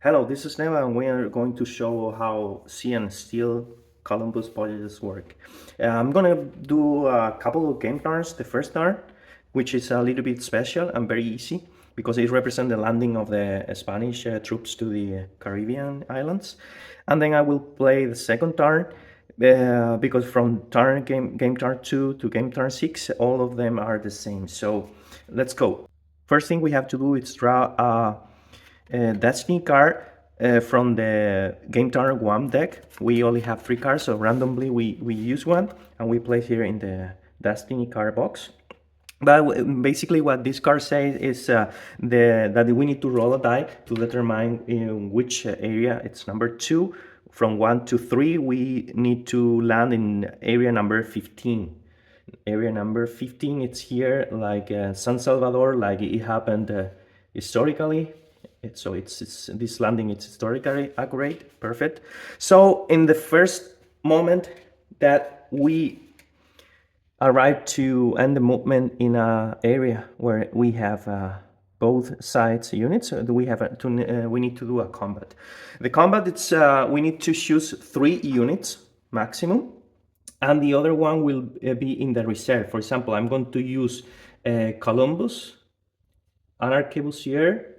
Hello, this is Neva, and we are going to show how sea and steel Columbus Voyages work. I'm gonna do a couple of game turns. The first turn, which is a little bit special and very easy because it represents the landing of the Spanish troops to the Caribbean islands. And then I will play the second turn because from game turn 2 to game turn 6, all of them are the same. So let's go. First thing we have to do is draw a Destiny card from the Game Turn 1 deck. We only have 3 cards, so randomly we use one and we place here in the Destiny card box. But basically what this card says is that we need to roll a die to determine in which area. It's number 2. From 1 to 3, we need to land in area number 15. Area number 15, it's here, like San Salvador, like it happened historically. So it's this landing, it's historically accurate, perfect. So in the first moment that we arrive to end the movement in an area where we have both sides units, we need to do a combat. The combat, it's we need to choose 3 units maximum, and the other one will be in the reserve. For example, I'm going to use Columbus, an arquebusier,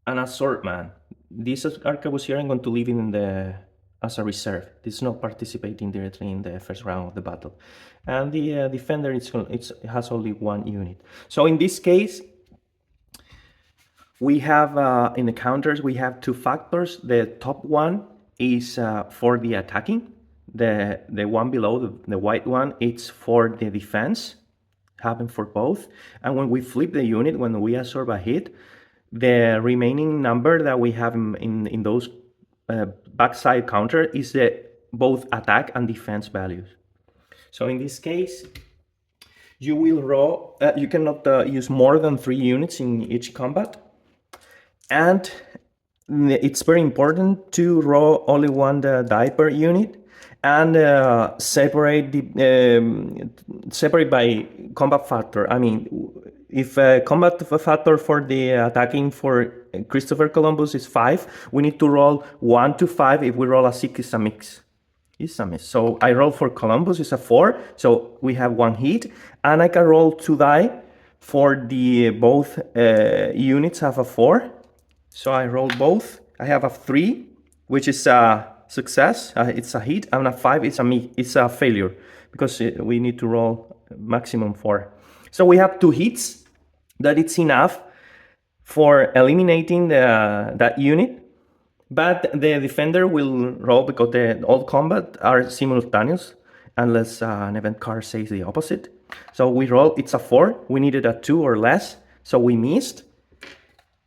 and a swordman. This arquebusier I'm going to leave in as a reserve. This is not participating directly in the first round of the battle. And the defender it has only 1 unit. So in this case, we have in the counters we have 2 factors. The top one is for the attacking. The one below, the white one, it's for the defense. Happen for both. And when we flip the unit, when we absorb a hit, the remaining number that we have in those backside counter is the both attack and defense values. So in this case, you will roll. You cannot use more than 3 units in each combat, and it's very important to roll only 1 die per unit, and separate by combat factor. I mean, if combat factor for the attacking for Christopher Columbus is 5, we need to roll 1 to 5. If we roll a 6, it's a mix. It's a miss. So I roll for Columbus, it's a 4. So we have 1 hit, and I can roll 2 die for the both units have a 4. So I roll both. I have a 3, which is a success. It's a hit, and a 5 it's a failure because we need to roll maximum 4. So we have 2 hits. That it's enough for eliminating that unit, but the defender will roll because all combat are simultaneous unless an event card says the opposite. So we roll, it's a 4. We needed a 2 or less, so we missed.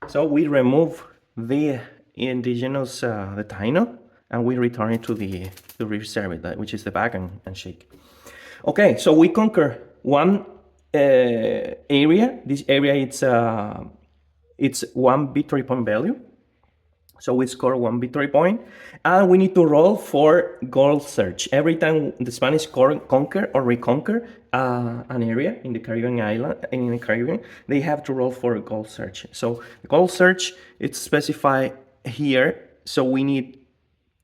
So we remove the indigenous the Taino, and we return it to the reserve, which is the bag and shake. Okay, so we conquer 1 area. This area it's 1 victory point value. So we score 1 victory point, and we need to roll for goal search. Every time the Spanish conquer or reconquer an area in the Caribbean island, in the Caribbean, they have to roll for a goal search. So goal search, it's specified here. So we need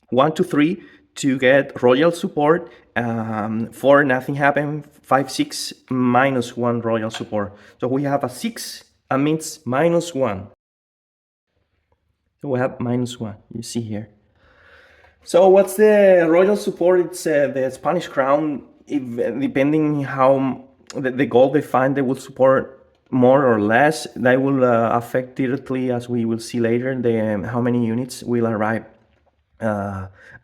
1 to 3 to get royal support. 4, nothing happened. 5, 6, -1 royal support. So we have a 6, that means -1. So we have -1, you see here. So what's the royal support? It's the Spanish crown. Depending how the goal they find, they will support more or less. That will affect directly, as we will see later, how many units will arrive.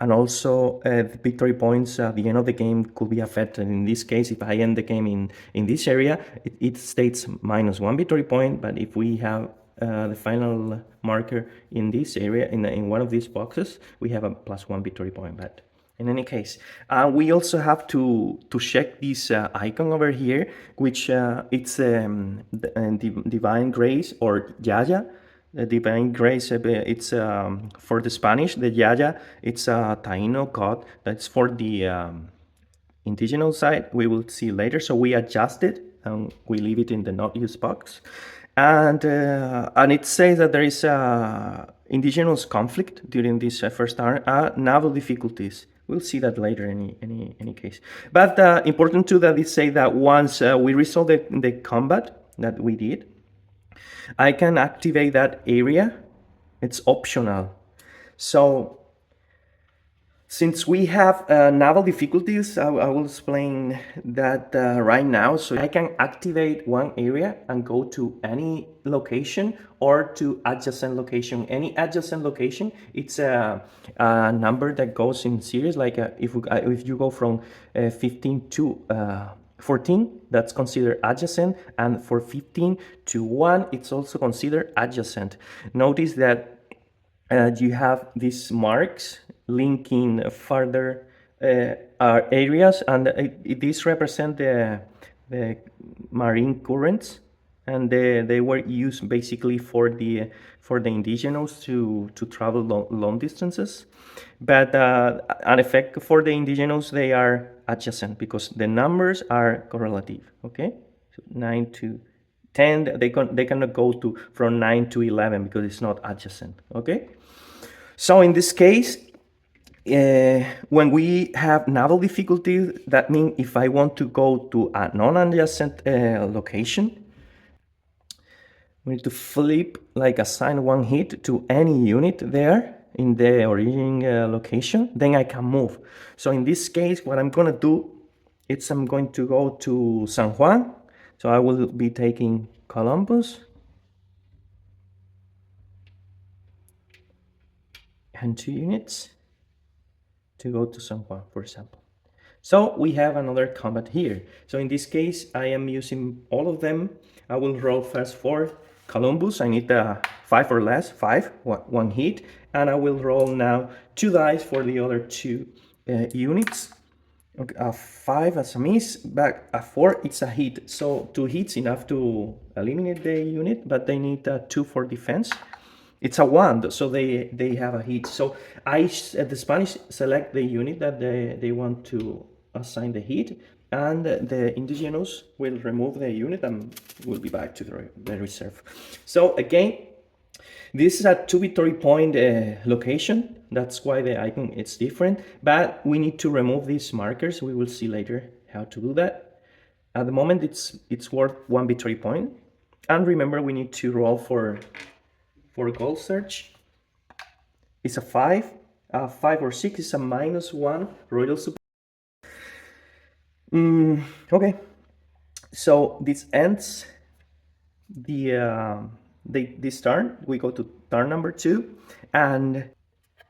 And also the victory points at the end of the game could be affected. In this case, if I end the game in this area, it states -1 victory point, but if we have the final marker in this area, in one of these boxes, we have a +1 victory point. But in any case, we also have to check this icon over here, which it's Divine Grace or Yaya. The Divine Grace, it's for the Spanish. The Yaya, it's a Taino god. That's for the indigenous side. We will see later. So we adjust it and we leave it in the not used box. And it says that there is indigenous conflict during this first turn, naval difficulties. We'll see that later in any case. But important too that it say that once we resolve the combat that we did, I can activate that area. It's optional. So since we have naval difficulties, I will explain that right now. So I can activate one area and go to any location or to adjacent location. Any adjacent location, it's a number that goes in series. Like if you go from 15 to 14, that's considered adjacent, and for 15 to 1, it's also considered adjacent. Notice that you have these marks linking further areas, and these represent the marine currents, and they were used basically for the indigenous to travel long distances. But an effect for the indigenous, they are adjacent because the numbers are correlative. Okay, so 9 to 10, they cannot go to from 9 to 11 because it's not adjacent. Okay, so in this case, when we have naval difficulties, that means if I want to go to a non-adjacent location, we need to flip, like assign one hit to any unit there in the origin location, then I can move. So in this case, what I'm gonna do is I'm going to go to San Juan. So I will be taking Columbus and 2 units to go to San Juan, for example. So we have another combat here. So in this case, I am using all of them. I will roll first for Columbus. I need 5 or less, 5, one hit. And I will roll now 2 dice for the other 2 units. Okay, a 5 as a miss, but a 4 it's a hit. So 2 hits enough to eliminate the unit, but they need 2 for defense. It's a 1, so they have a hit. So the Spanish select the unit that they want to assign the hit, and the indigenous will remove the unit and will be back to the reserve. So again, this is a 2 victory point location. That's why the icon is different, but we need to remove these markers. We will see later how to do that. At the moment, it's worth 1 victory point. And remember, we need to roll for goal search. It's a 5. 5 or 6 is a -1 royal support. Okay, so this ends this turn. We go to turn number 2, and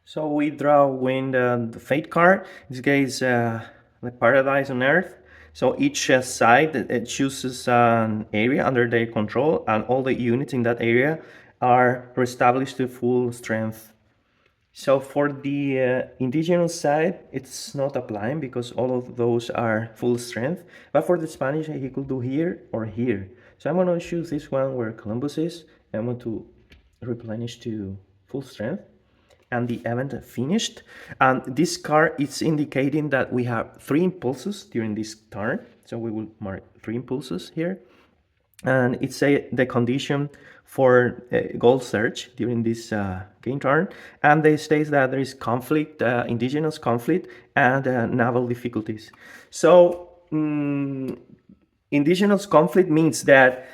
so we draw the fate card. In this case, the paradise on earth. So each side it chooses an area under their control, and all the units in that area are reestablished to full strength. So for the indigenous side, it's not applying because all of those are full strength. But for the Spanish, he could do here or here. So I'm going to choose this one where Columbus is. I'm going to replenish to full strength. And the event finished. And this card is indicating that we have 3 impulses during this turn. So we will mark 3 impulses here. And it's the condition for goal search during this game turn, and they state that there is conflict, indigenous conflict, and naval difficulties. So indigenous conflict means that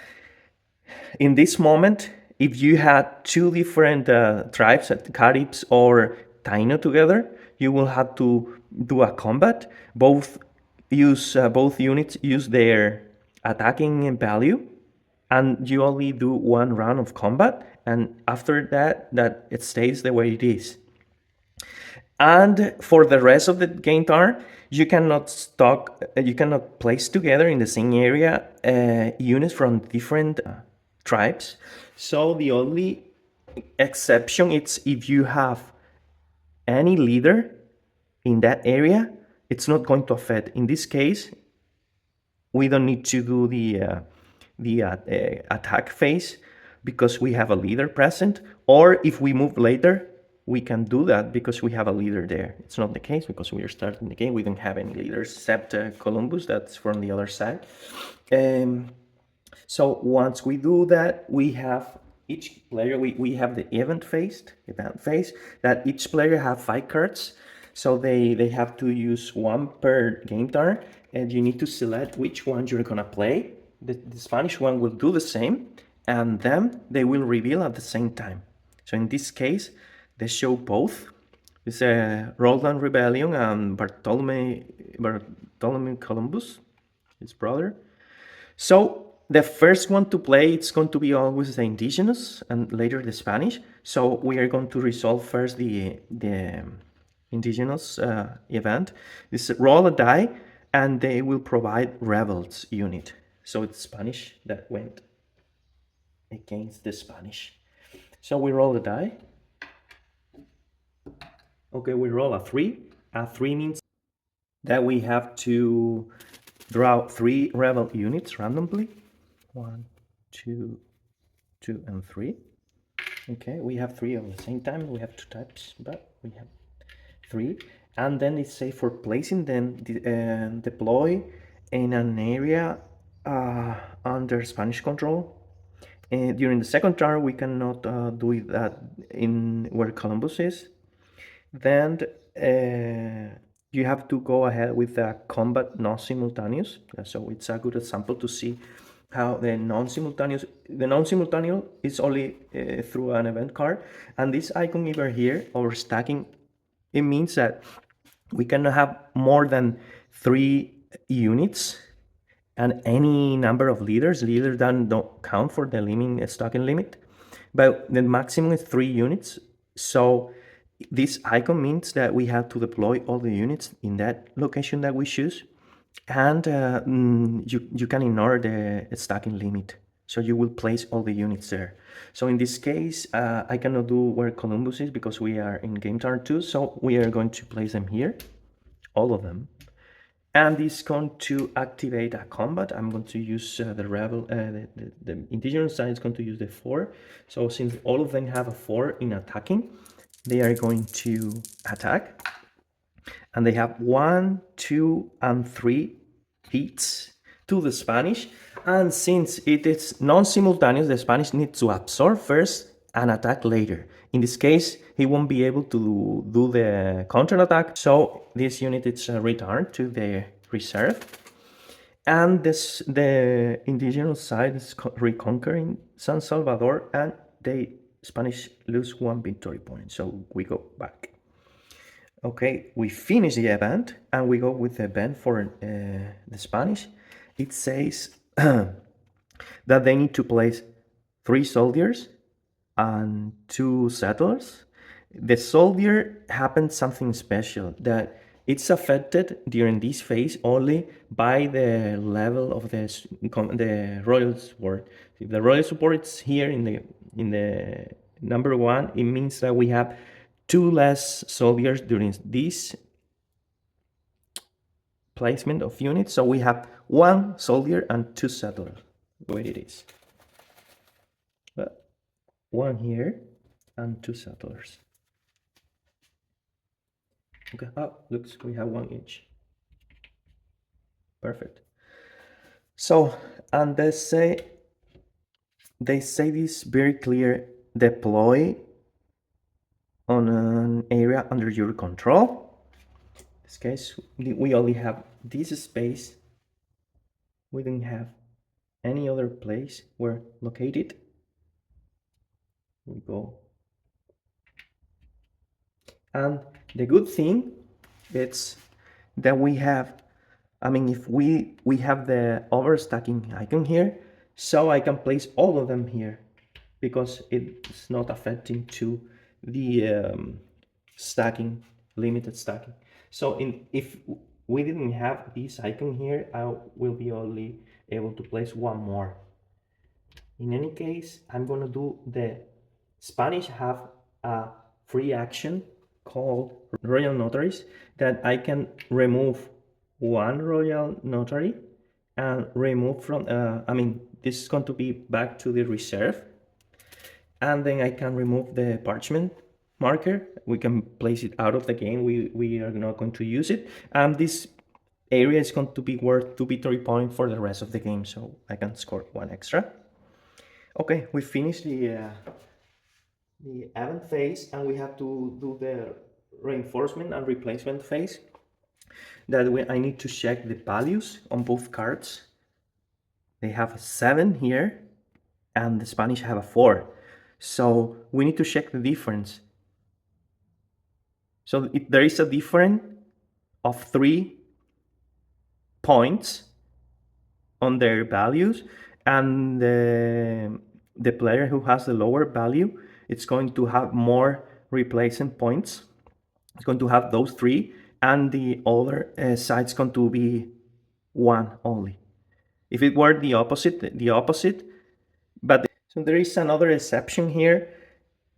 in this moment, if you had 2 different tribes, Caribs or Taino together, you will have to do a combat. Both units use their attacking value, and you only do 1 round of combat, and after that it stays the way it is. And for the rest of the game turn, you cannot place together in the same area units from different tribes. So the only exception is if you have any leader in that area, it's not going to affect. In this case, we don't need to do the attack phase because we have a leader present, or if we move later, we can do that because we have a leader there. It's not the case because we are starting the game. We don't have any leaders except Columbus, that's from the other side. So once we do that, we have each player, we have the event phase, that each player have 5 cards. So they have to use one per game turn, and you need to select which one you're gonna play. The Spanish one will do the same, and then they will reveal at the same time. So in this case, they show both. It's Roland Rebellion and Bartholomew Columbus, his brother. So the first one to play, it's going to be always the indigenous and later the Spanish. So we are going to resolve first the indigenous event. This roll a die, and they will provide rebels unit. So it's Spanish that went against the Spanish. So we roll a die. Okay, we roll a 3. A 3 means that we have to draw 3 rebel units randomly. 1, 2, 2, and 3. Okay, we have 3 at the same time. We have 2 types, but we have 3. And then it says for placing them, deploy in an area under Spanish control. And during the second turn, we cannot do it in where Columbus is. Then you have to go ahead with the combat non-simultaneous. So it's a good example to see how the non-simultaneous is only through an event card, and this icon over here, overstacking, it means that we cannot have more than 3 units and any number of leaders. Leaders don't count for the stacking limit, but the maximum is 3 units. So this icon means that we have to deploy all the units in that location that we choose, and you can ignore the stacking limit. So you will place all the units there. So in this case, I cannot do where Columbus is because we are in game turn 2. So we are going to place them here, all of them. And it's going to activate a combat. I'm going to use the rebel, the indigenous side is going to use the 4. So since all of them have a 4 in attacking, they are going to attack. And they have 1, 2, and 3 hits to the Spanish. And since it is non-simultaneous, the Spanish needs to absorb first and attack later. In this case, he won't be able to do the counterattack. So this unit is returned to the reserve. And the indigenous side is reconquering San Salvador, and the Spanish lose 1 victory point. So we go back. Okay, we finish the event, and we go with the event for the Spanish. It says that they need to place 3 soldiers and 2 settlers. The soldier happens something special, that it's affected during this phase only by the level of the royal support. If the royal support is here in the number 1, it means that we have 2 less soldiers during this placement of units. So we have 1 soldier and 2 settlers, where it is. 1 here and 2 settlers. Okay, looks, we have 1 each. Perfect. So, and they say this very clear: deploy on an area under your control. In this case, we only have this space. We don't have any other place where located. We go. And the good thing is that we have, if we have the overstacking icon here, so I can place all of them here because it's not affecting to the stacking, limited stacking. So if we didn't have this icon here, I will be only able to place 1 more. In any case, I'm going to do the Spanish have a free action called Royal Notaries, that I can remove 1 Royal Notary and remove from, this is going to be back to the reserve. And then I can remove the parchment marker. We can place it out of the game. We are not going to use it. And this area is going to be worth 2 victory points for the rest of the game. So I can score 1 extra. Okay, we finished the event phase, and we have to do the reinforcement and replacement phase. That way I need to check the values on both cards. They have a 7 here, and the Spanish have a 4. So we need to check the difference. So if there is a difference of 3 points on their values, and the player who has the lower value, it's going to have more replacement points. It's going to have those 3, and the other side's going to be 1 only. If it were the opposite. But so there is another exception here,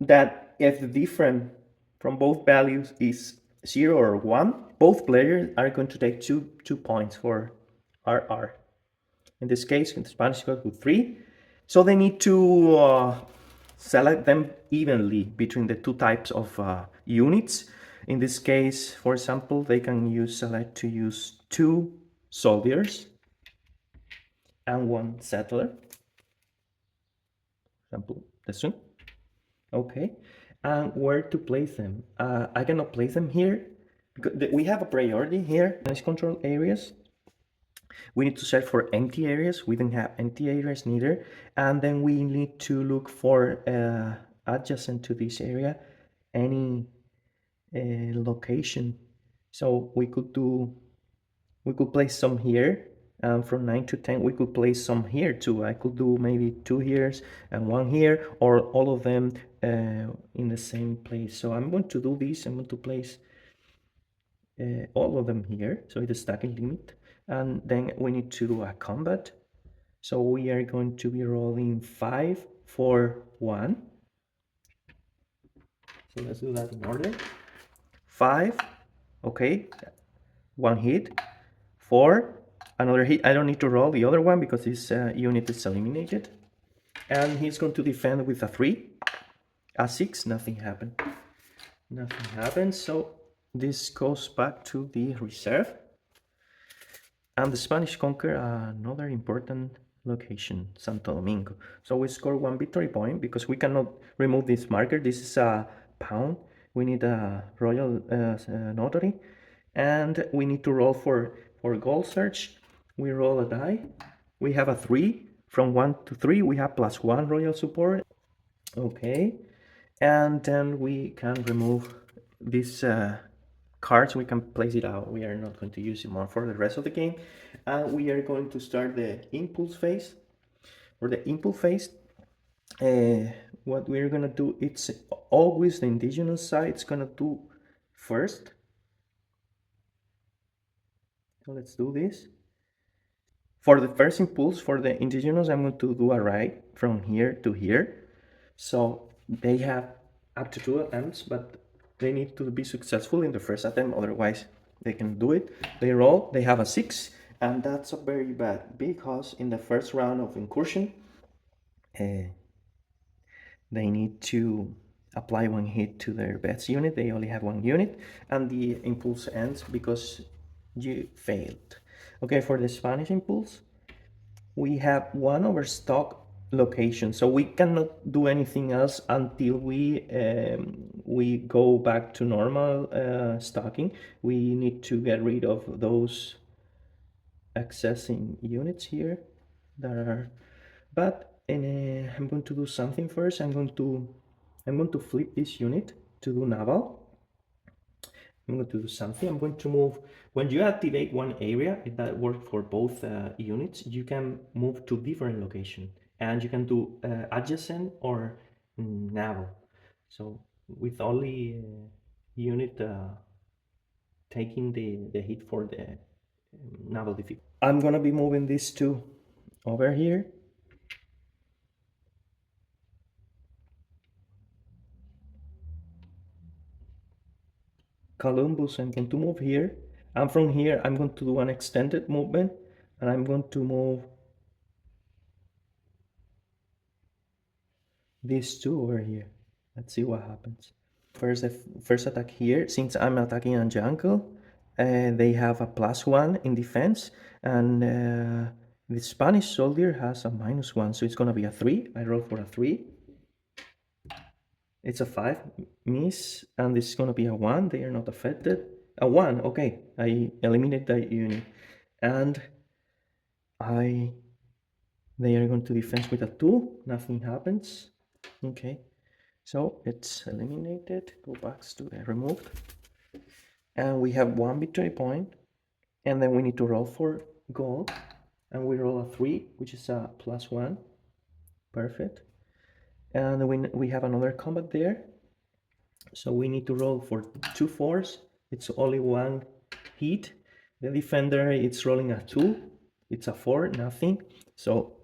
that if the difference from both values is 0 or 1, both players are going to take two points for RR. In this case, in the Spanish, goes with 3. So they need to select them evenly between the two types of units. In this case, for example, they can select to use 2 soldiers and 1 settler. For example, this one. Okay, and where to place them? I cannot place them here because we have a priority here. Nice control areas. We need to search for empty areas. We don't have empty areas neither. And then we need to look for adjacent to this area any location. So we could place some here. From 9 to 10, we could place some here too. I could do maybe 2 here and 1 here, or all of them in the same place. So I'm going to do this. I'm going to place all of them here. So it's a stacking limit. And then we need to do a combat. So we are going to be rolling 5, 4, 1. So let's do that in order. 5, okay, 1 hit. 4, another hit. I don't need to roll the other one because this unit is eliminated. And he's going to defend with a 3. A 6, nothing happened. Nothing happened, so this goes back to the reserve. And the Spanish conquer another important location, Santo Domingo. So we score 1 victory point because we cannot remove this marker. This is a pound. We need a royal notary. And we need to roll for goal search. We roll a die. We have a 3. From 1 to 3, we have +1 royal support. Okay. And then we can remove these cards. We can place it out. We are not going to use it more for the rest of the game. And we are going to start the impulse phase. For the impulse phase, what we're going to do, it's always the indigenous side. It's going to do first. So let's do this. For the first impulse, for the indigenous, I'm going to do a right from here to here. So they have up to 2 attempts, but they need to be successful in the first attempt, otherwise they can do it. They roll, they have a 6, and that's very bad because in the first round of incursion, they need to apply 1 hit to their best unit. They only have 1 unit, and the impulse ends because you failed. Okay, for the Spanish impulse, we have 1 overstock location, so we cannot do anything else until we go back to normal stocking. We need to get rid of those accessing units here that are bad. And I'm going to do something first. I'm going to flip this unit to do naval. I'm going to do something. I'm going to move. When you activate one area, that works for both units, you can move to different location, and you can do adjacent or naval. So with only unit taking the hit for the naval difficulty. I'm gonna be moving these two over here. Columbus, I'm going to move here, and from here I'm going to do an extended movement, and I'm going to move these two over here. Let's see what happens. First, the first attack here, since I'm attacking a jungle, they have a +1 in defense, and The Spanish soldier has a -1, so it's gonna be a 3. I roll for a 3. It's a 5, miss, and this is gonna be a 1. They are not affected. A 1, okay. I eliminate that unit. And they are going to defense with a 2. Nothing happens. Okay. So it's eliminated. Go back to the removed. And we have 1 victory point. And then we need to roll for gold. And we roll a 3, which is a +1. Perfect. And we have another combat there. So we need to roll for 2 4s. It's only 1 hit. The defender, it's rolling a 2. It's a 4, nothing. So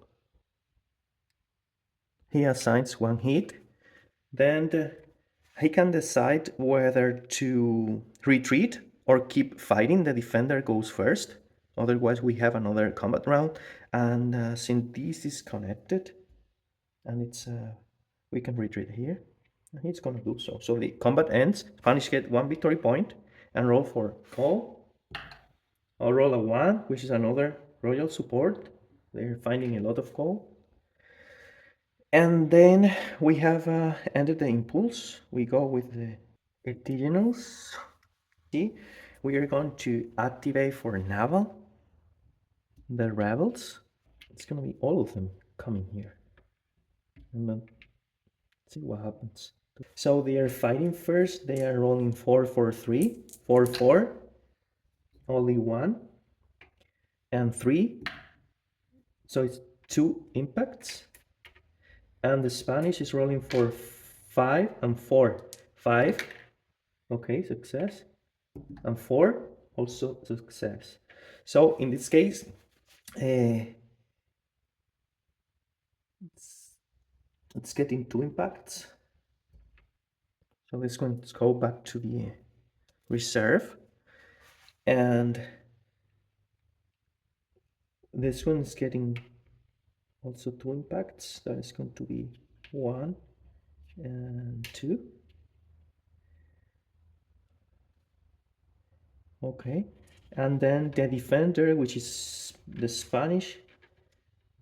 he assigns 1 hit. Then he can decide whether to retreat or keep fighting. The defender goes first. Otherwise, we have another combat round. And since this is connected, and it's we can retreat here. And he's gonna do so. So the combat ends. Spanish get 1 victory point and roll for call. I'll roll a 1, which is another royal support. They're finding a lot of call. And then we have ended the impulse. We go with the indigenous. See, we are going to activate for naval the rebels. It's gonna be all of them coming here. And then see what happens. So they are fighting first. They are rolling 4 4 3, 4 4, only 1, and 3. So it's 2 impacts. And the Spanish is rolling for 5 and 4. 5, okay, success. And 4, also success. So in this case, it's getting 2 impacts. So let's go back to the reserve. And this one is getting also 2 impacts. That is going to be 1 and 2. Okay. And then the defender, which is the Spanish,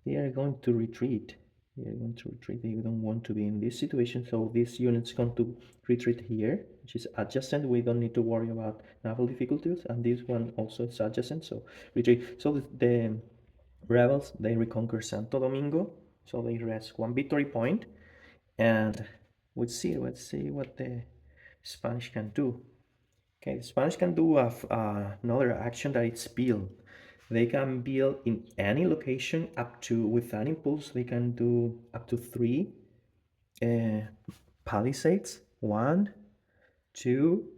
they are going to retreat. They are going to retreat. They don't want to be in this situation. So this unit's going to retreat here, which is adjacent. We don't need to worry about naval difficulties. And this one also is adjacent. So retreat. So the rebels, they reconquer Santo Domingo. So they rest 1 victory point. And let's see what the Spanish can do. Okay, the Spanish can do another action that it's build. They can build in any location up to, with an impulse, they can do up to 3 palisades. 1, 2,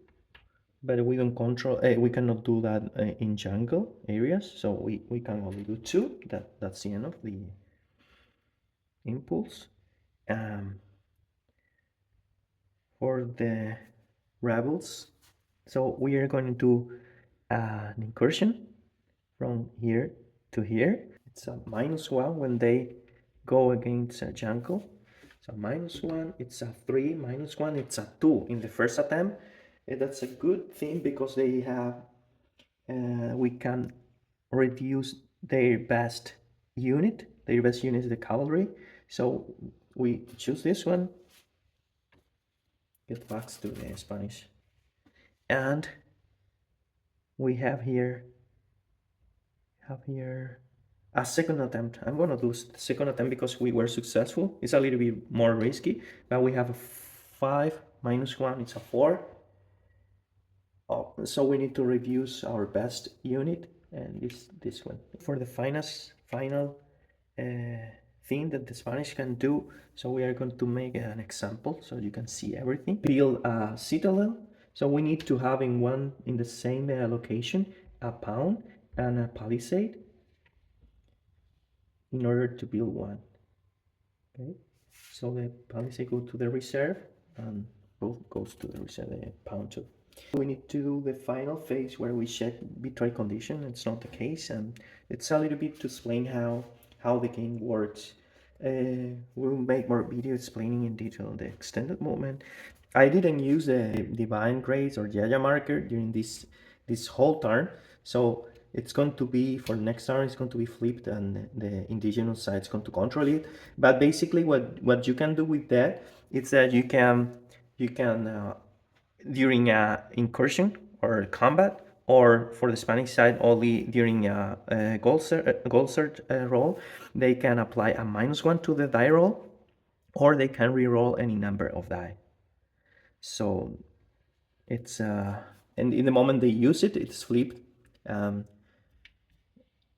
but we don't control, we cannot do that in jungle areas, so we can only do 2. That's the end of the impulse. For the rebels, so we are going to do an incursion from here to here. It's a -1 when they go against a jungle. So -1, it's a 3, -1, it's a 2 in the first attempt. That's a good thing because they have, we can reduce their best unit. Their best unit is the cavalry. So we choose this one. Get back to the Spanish. And we have here a second attempt. I'm gonna do the second attempt because we were successful. It's a little bit more risky, but we have a 5 -1, it's a 4. Oh, so we need to reduce our best unit, and this one. For the final thing that the Spanish can do, so we are going to make an example so you can see everything. Build a citadel. So we need to have in the same location a pound and a palisade in order to build one. Okay, so the palisade goes to the reserve and both goes to the reserve, the pound too. We need to do the final phase where we check victory condition. It's not the case, and it's a little bit to explain how the game works. We'll make more video explaining in detail the extended movement. I didn't use the divine grace or Yaya marker during this whole turn, so it's going to be, for next turn, it's going to be flipped, and the indigenous side is going to control it. But basically, what you can do with that is that you can during a incursion or combat, or for the Spanish side only during a goal search roll, they can apply a -1 to the die roll, or they can re-roll any number of die. So it's and in the moment they use it, it's flipped.